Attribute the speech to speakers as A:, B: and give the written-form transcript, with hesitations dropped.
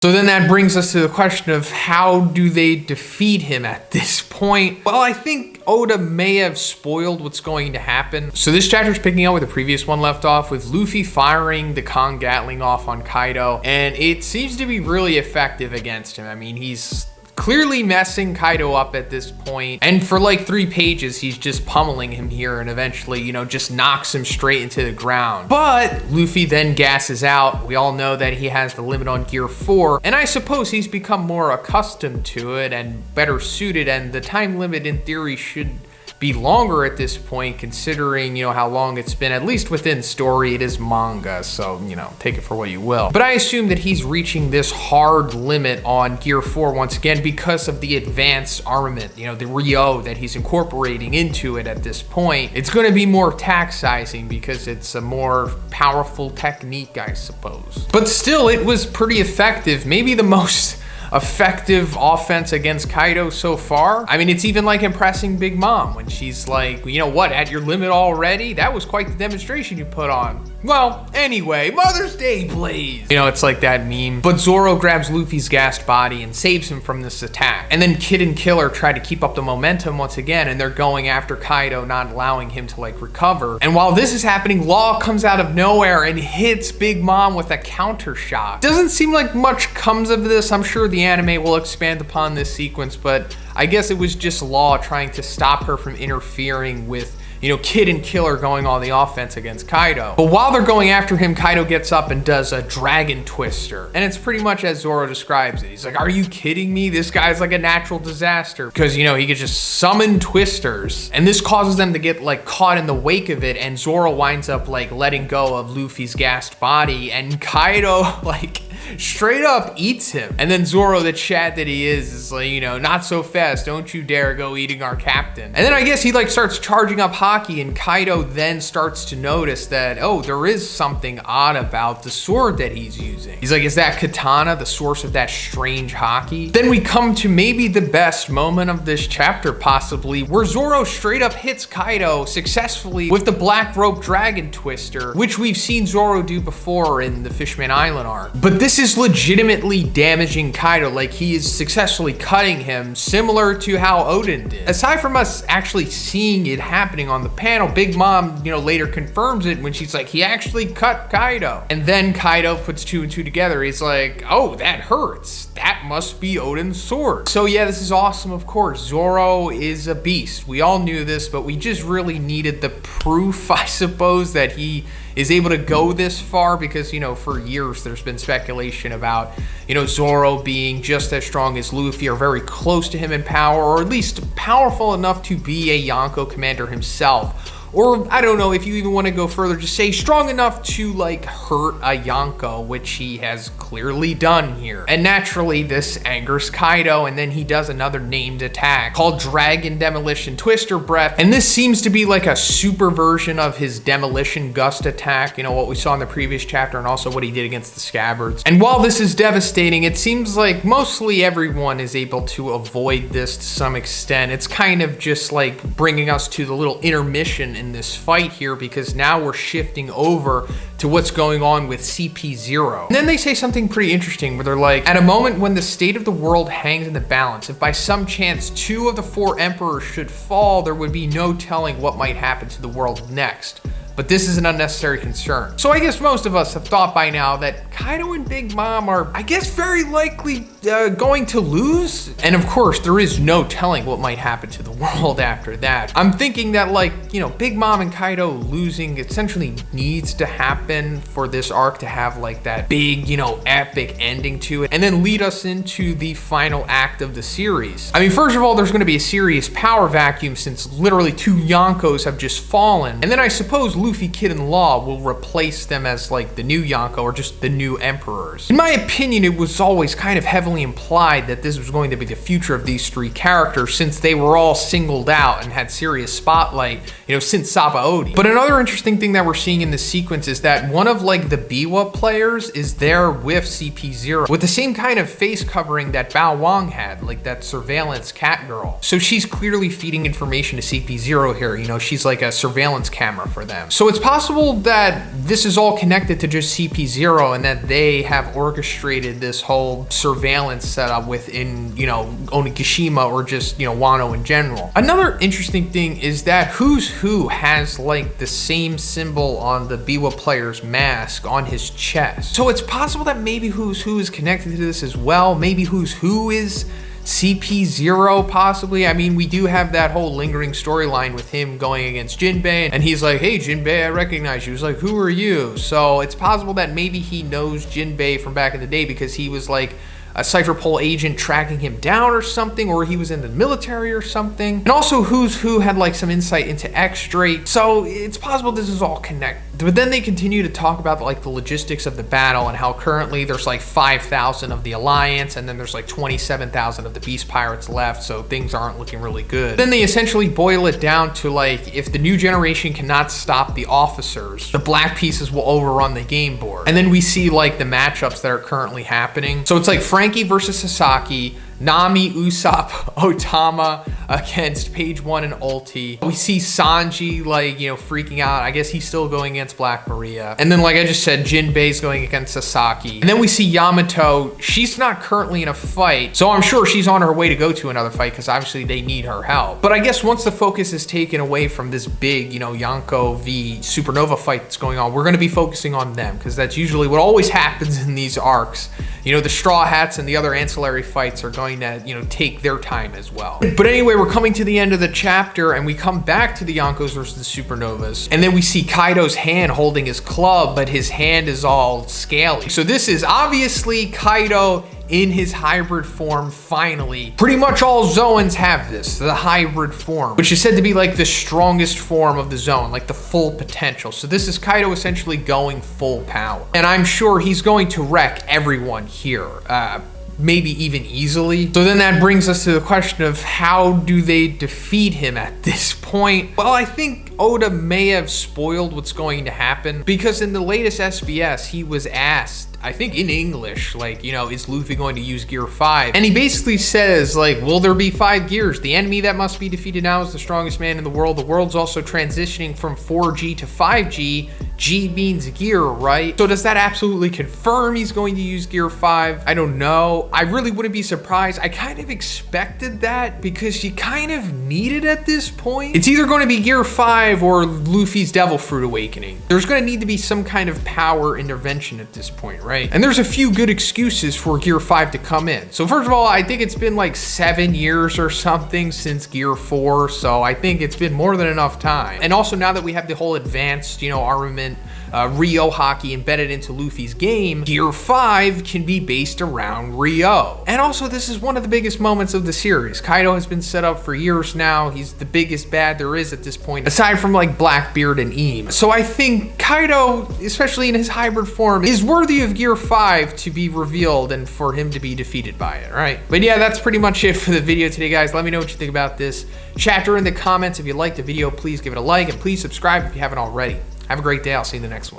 A: So then that brings us to the question of how do they defeat him at this point? Well, I think Oda may have spoiled what's going to happen. So this chapter is picking up where the previous one left off, with Luffy firing the Kong Gatling off on Kaido, and it seems to be really effective against him. I mean, he's clearly messing Kaido up at this point, and for like 3 pages he's just pummeling him here, and eventually, you know, just knocks him straight into the ground. But Luffy then gasses out. We all know that he has the limit on Gear 4, and I suppose he's become more accustomed to it and better suited, and the time limit in theory should be longer at this point, considering, you know, how long it's been, at least within story. It is manga, so, you know, take it for what you will. But I assume that he's reaching this hard limit on Gear 4 once again because of the advanced armament, you know, the Ryo that he's incorporating into it at this point. It's going to be more attack sizing because it's a more powerful technique, I suppose. But still, it was pretty effective. Maybe the most effective offense against Kaido so far. I mean, it's even like impressing Big Mom when she's like, you know what, at your limit already? That was quite the demonstration you put on. Well, anyway, Mother's Day, please. You know, it's like that meme. But Zoro grabs Luffy's gassed body and saves him from this attack. And then Kid and Killer try to keep up the momentum once again, and they're going after Kaido, not allowing him to like recover. And while this is happening, Law comes out of nowhere and hits Big Mom with a counter shot. Doesn't seem like much comes of this. I'm sure the anime will expand upon this sequence, but I guess it was just Law trying to stop her from interfering with, you know, Kid and Killer going on the offense against Kaido. But while they're going after him, Kaido gets up and does a dragon twister. And it's pretty much as Zoro describes it. He's like, are you kidding me? This guy's like a natural disaster. Because, you know, he could just summon twisters. And this causes them to get like caught in the wake of it. And Zoro winds up like letting go of Luffy's gassed body. And Kaido like straight up eats him. And then Zoro, the chat that he is like, you know, not so fast. Don't you dare go eating our captain. And then I guess he like starts charging up Haki, and Kaido then starts to notice that, oh, there is something odd about the sword that he's using. He's like, is that katana the source of that strange Haki? Then we come to maybe the best moment of this chapter, possibly, where Zoro straight up hits Kaido successfully with the black rope dragon twister, which we've seen Zoro do before in the Fishman Island arc. But this is legitimately damaging Kaido, like he is successfully cutting him, similar to how Oden did. Aside from us actually seeing it happening on the panel, Big Mom, you know, later confirms it when she's like, he actually cut Kaido. And then Kaido puts 2 and 2 together. He's like, oh, that hurts. That must be Oden's sword. So yeah, this is awesome, of course. Zoro is a beast. We all knew this, but we just really needed the proof, I suppose, that he is able to go this far, because, you know, for years there's been speculation about, you know, Zoro being just as strong as Luffy or very close to him in power, or at least powerful enough to be a Yonko commander himself. Or, I don't know, if you even want to go further, just say strong enough to, like, hurt a Yonko, which he has clearly done here. And naturally, this angers Kaido, and then he does another named attack called Dragon Demolition Twister Breath. And this seems to be like a super version of his Demolition Gust attack, you know, what we saw in the previous chapter, and also what he did against the Scabbards. And while this is devastating, it seems like mostly everyone is able to avoid this to some extent. It's kind of just like bringing us to the little intermission in this fight here, because now we're shifting over to what's going on with CP0. And then they say something pretty interesting where they're like, at a moment when the state of the world hangs in the balance, if by some chance 2 of the 4 emperors should fall, there would be no telling what might happen to the world next. But this is an unnecessary concern. So I guess most of us have thought by now that Kaido and Big Mom are, I guess, very likely going to lose. And of course, there is no telling what might happen to the world after that. I'm thinking that, like, you know, Big Mom and Kaido losing essentially needs to happen for this arc to have like that big, you know, epic ending to it, and then lead us into the final act of the series. I mean, first of all, there's going to be a serious power vacuum since literally 2 Yonkos have just fallen. And then I suppose Luffy, Kid, and Law will replace them as like the new Yonko, or just the new emperors. In my opinion, it was always kind of heavily implied that this was going to be the future of these 3 characters, since they were all singled out and had serious spotlight, you know, since Sabaody. But another interesting thing that we're seeing in this sequence is that one of like the Biwa players is there with CP0, with the same kind of face covering that Bao Wang had, like that surveillance cat girl. So she's clearly feeding information to CP0 here, you know, she's like a surveillance camera for them. So it's possible that this is all connected to just CP0 and that they have orchestrated this whole surveillance setup within, Onigashima or just, Wano in general. Another interesting thing is that Who's Who has like the same symbol on the Biwa player's mask on his chest. So it's possible that maybe Who's Who is connected to this as well. Maybe Who's Who is CP0 possibly. I mean, we do have that whole lingering storyline with him going against Jinbei, and he's like, hey Jinbei, I recognize you. He's like, who are you? So it's possible that maybe he knows Jinbei from back in the day because he was like a Cypher Pole agent tracking him down or something, or he was in the military or something. And also Who's Who had like some insight into X-Straight, so it's possible this is all connected. But then they continue to talk about like the logistics of the battle and how currently there's like 5,000 of the Alliance and then there's like 27,000 of the Beast Pirates left, so things aren't looking really good. Then they essentially boil it down to like, if the new generation cannot stop the officers, the black pieces will overrun the game board. And then we see like the matchups that are currently happening. So it's like Frankie versus Sasaki, Nami, Usopp, Otama against Page One and Ulti. We see Sanji like, freaking out. I guess he's still going against Black Maria. And then like I just said, Jinbei's going against Sasaki. And then we see Yamato. She's not currently in a fight, so I'm sure she's on her way to go to another fight because obviously they need her help. But I guess once the focus is taken away from this big, Yonko v Supernova fight that's going on, we're going to be focusing on them because that's usually what always happens in these arcs. The Straw Hats and the other ancillary fights are going to, take their time as well. But anyway, we're coming to the end of the chapter and we come back to the Yonkos versus the Supernovas. And then we see Kaido's hand holding his club, but his hand is all scaly. So this is obviously Kaido in his hybrid form finally. Pretty much all Zoans have this, the hybrid form, which is said to be like the strongest form of the Zoan, like the full potential. So this is Kaido essentially going full power. And I'm sure he's going to wreck everyone here. Maybe even easily. So then that brings us to the question of how do they defeat him at this point? Well, I think Oda may have spoiled what's going to happen because in the latest SBS, he was asked, I think in English, like, is Luffy going to use Gear 5? And he basically says, like, will there be 5 gears? The enemy that must be defeated now is the strongest man in the world. The world's also transitioning from 4G to 5G. G means gear, right? So does that absolutely confirm he's going to use Gear 5? I don't know. I really wouldn't be surprised. I kind of expected that because you kind of need it at this point. It's either going to be Gear 5 or Luffy's Devil Fruit Awakening. There's going to need to be some kind of power intervention at this point, right? And there's a few good excuses for Gear 5 to come in. So first of all, I think it's been like 7 years or something since Gear 4. So I think it's been more than enough time. And also now that we have the whole advanced, armament, Rio Haki embedded into Luffy's game, Gear 5 can be based around Rio. And also this is one of the biggest moments of the series. Kaido has been set up for years now. He's the biggest bad there is at this point, aside from like Blackbeard and Eam. So I think Kaido, especially in his hybrid form, is worthy of Gear 5 to be revealed and for him to be defeated by it, right? But yeah, that's pretty much it for the video today, guys. Let me know what you think about this chapter in the comments. If you liked the video, please give it a like and please subscribe if you haven't already. Have a great day. I'll see you in the next one.